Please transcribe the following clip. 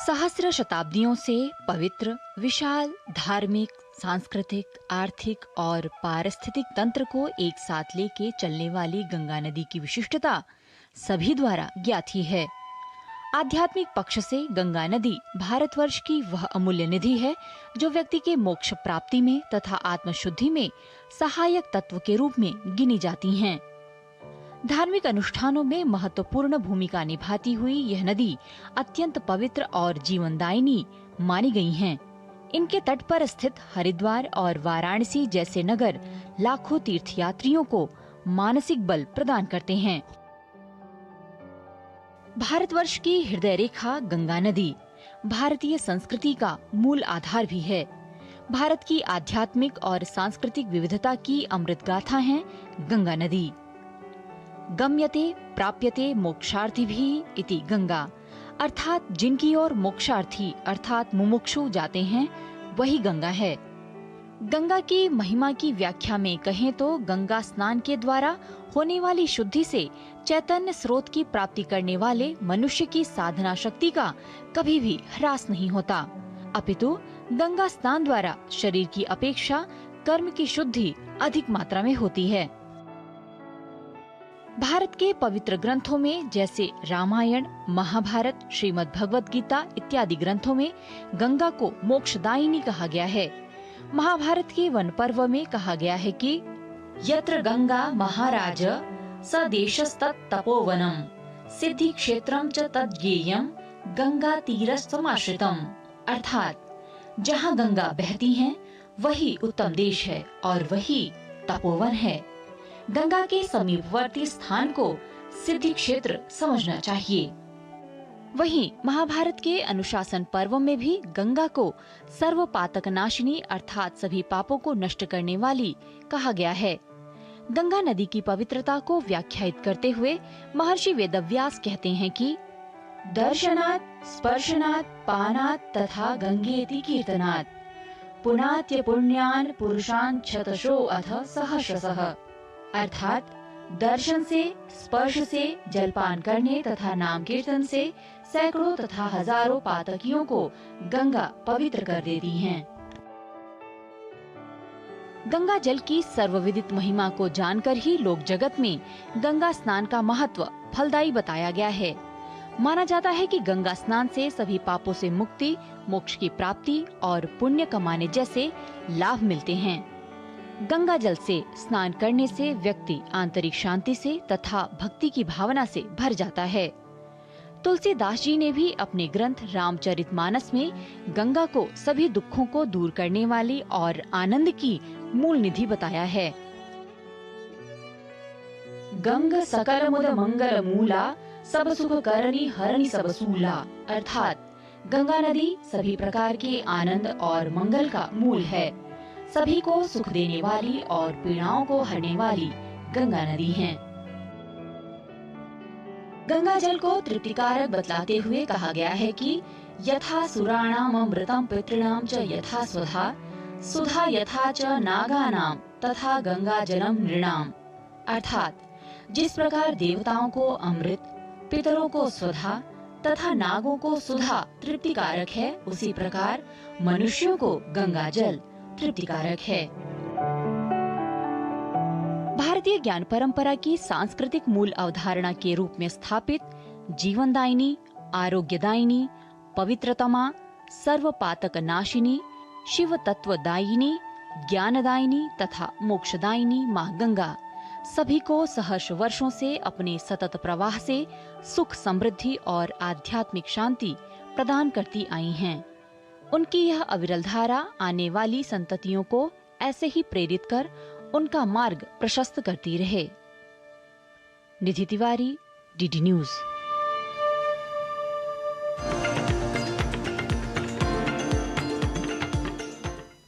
सहस्र शताब्दियों से पवित्र, विशाल, धार्मिक, सांस्कृतिक, आर्थिक और पारिस्थितिक तंत्र को एक साथ लेके चलने वाली गंगा नदी की विशिष्टता सभी द्वारा ज्ञात ही है। आध्यात्मिक पक्ष से गंगा नदी भारतवर्ष की वह अमूल्य निधि है जो व्यक्ति के मोक्ष प्राप्ति में तथा आत्मशुद्धि में सहायक तत्व के रूप में गिनी जाती हैं। धार्मिक अनुष्ठानों में महत्वपूर्ण भूमिका निभाती हुई यह नदी अत्यंत पवित्र और जीवनदायिनी मानी गई हैं। इनके तट पर स्थित हरिद्वार और वाराणसी जैसे नगर लाखों तीर्थयात्रियों को मानसिक बल प्रदान करते हैं। भारतवर्ष की हृदय रेखा गंगा नदी भारतीय संस्कृति का मूल आधार भी है। भारत की आध्यात्मिक और सांस्कृतिक विविधता की अमृत गाथा है गंगा नदी। गम्यते प्राप्यते मोक्षार्थी भी इति गंगा, अर्थात जिनकी ओर मोक्षार्थी अर्थात मुमुक्षु जाते हैं वही गंगा है। गंगा की महिमा की व्याख्या में कहें तो गंगा स्नान के द्वारा होने वाली शुद्धि से चैतन्य स्रोत की प्राप्ति करने वाले मनुष्य की साधना शक्ति का कभी भी ह्रास नहीं होता, अपितु गंगा स्नान द्वारा शरीर की अपेक्षा कर्म की शुद्धि अधिक मात्रा में होती है। भारत के पवित्र ग्रंथों में जैसे रामायण, महाभारत, श्रीमद् भगवत गीता इत्यादि ग्रंथों में गंगा को मोक्षदायिनी कहा गया है। महाभारत के वन पर्व में कहा गया है कि यत्र गंगा महाराज स देशस्तत् तपोवनम सिद्धि क्षेत्रम च तद्ज्ञेयम गंगा तीरसमाश्रितम, अर्थात जहाँ गंगा बहती है वही उत्तम देश है और वही तपोवन है। गंगा के समीपवर्ती स्थान को सिद्धि क्षेत्र समझना चाहिए। वहीं महाभारत के अनुशासन पर्व में भी गंगा को सर्व पातक नाशिनी अर्थात सभी पापों को नष्ट करने वाली कहा गया है। गंगा नदी की पवित्रता को व्याख्यायित करते हुए महर्षि वेदव्यास कहते हैं कि दर्शनात्, स्पर्शनात्, पानात् तथा गंगेति कीर्तनात् पुनात्य पुण्यान् पुरुषान् शतशो अथ सहस्रशः, अर्थात दर्शन से, स्पर्श से, जलपान करने तथा नाम कीर्तन से सैकड़ों तथा हजारों पातकियों को गंगा पवित्र कर देती हैं। गंगा जल की सर्वविदित महिमा को जानकर ही लोक जगत में गंगा स्नान का महत्व फलदायी बताया गया है। माना जाता है कि गंगा स्नान से सभी पापों से मुक्ति, मोक्ष की प्राप्ति और पुण्य कमाने जैसे लाभ मिलते हैं। गंगा जल से स्नान करने से व्यक्ति आंतरिक शांति से तथा भक्ति की भावना से भर जाता है। तुलसीदास जी ने भी अपने ग्रंथ रामचरितमानस में गंगा को सभी दुखों को दूर करने वाली और आनंद की मूल निधि बताया है। गंग सकल मुद मंगल मूला सब सुख करनी हरणी सब सूला, अर्थात गंगा नदी सभी प्रकार के आनंद और मंगल का मूल है। सभी को सुख देने वाली और पीड़ाओं को हरने वाली गंगा नदी है। गंगा जल को तृप्तिकारक बतलाते हुए कहा गया है कि यथा सुराणाम अमृतम पितॄणाम च यथा स्वधा सुधा यथा च नागानाम तथा गंगा जलम नृणाम, अर्थात जिस प्रकार देवताओं को अमृत, पितरों को स्वधा तथा नागों को सुधा तृप्तिकारक है, उसी प्रकार मनुष्यों को गंगा जल तृप्तिकारक है। भारतीय ज्ञान परंपरा की सांस्कृतिक मूल अवधारणा के रूप में स्थापित जीवनदायिनी, आरोग्यदायिनी, पवित्रतमा, सर्व पातक नाशिनी, शिव तत्वदायिनी, ज्ञानदायिनी तथा मोक्षदायिनी माँ गंगा सभी को सहस्र वर्षों से अपने सतत प्रवाह से सुख, समृद्धि और आध्यात्मिक शांति प्रदान करती आई हैं। उनकी यह अविरल धारा आने वाली संततियों को ऐसे ही प्रेरित कर उनका मार्ग प्रशस्त करती रहे। निधि तिवारी, डीडी न्यूज़।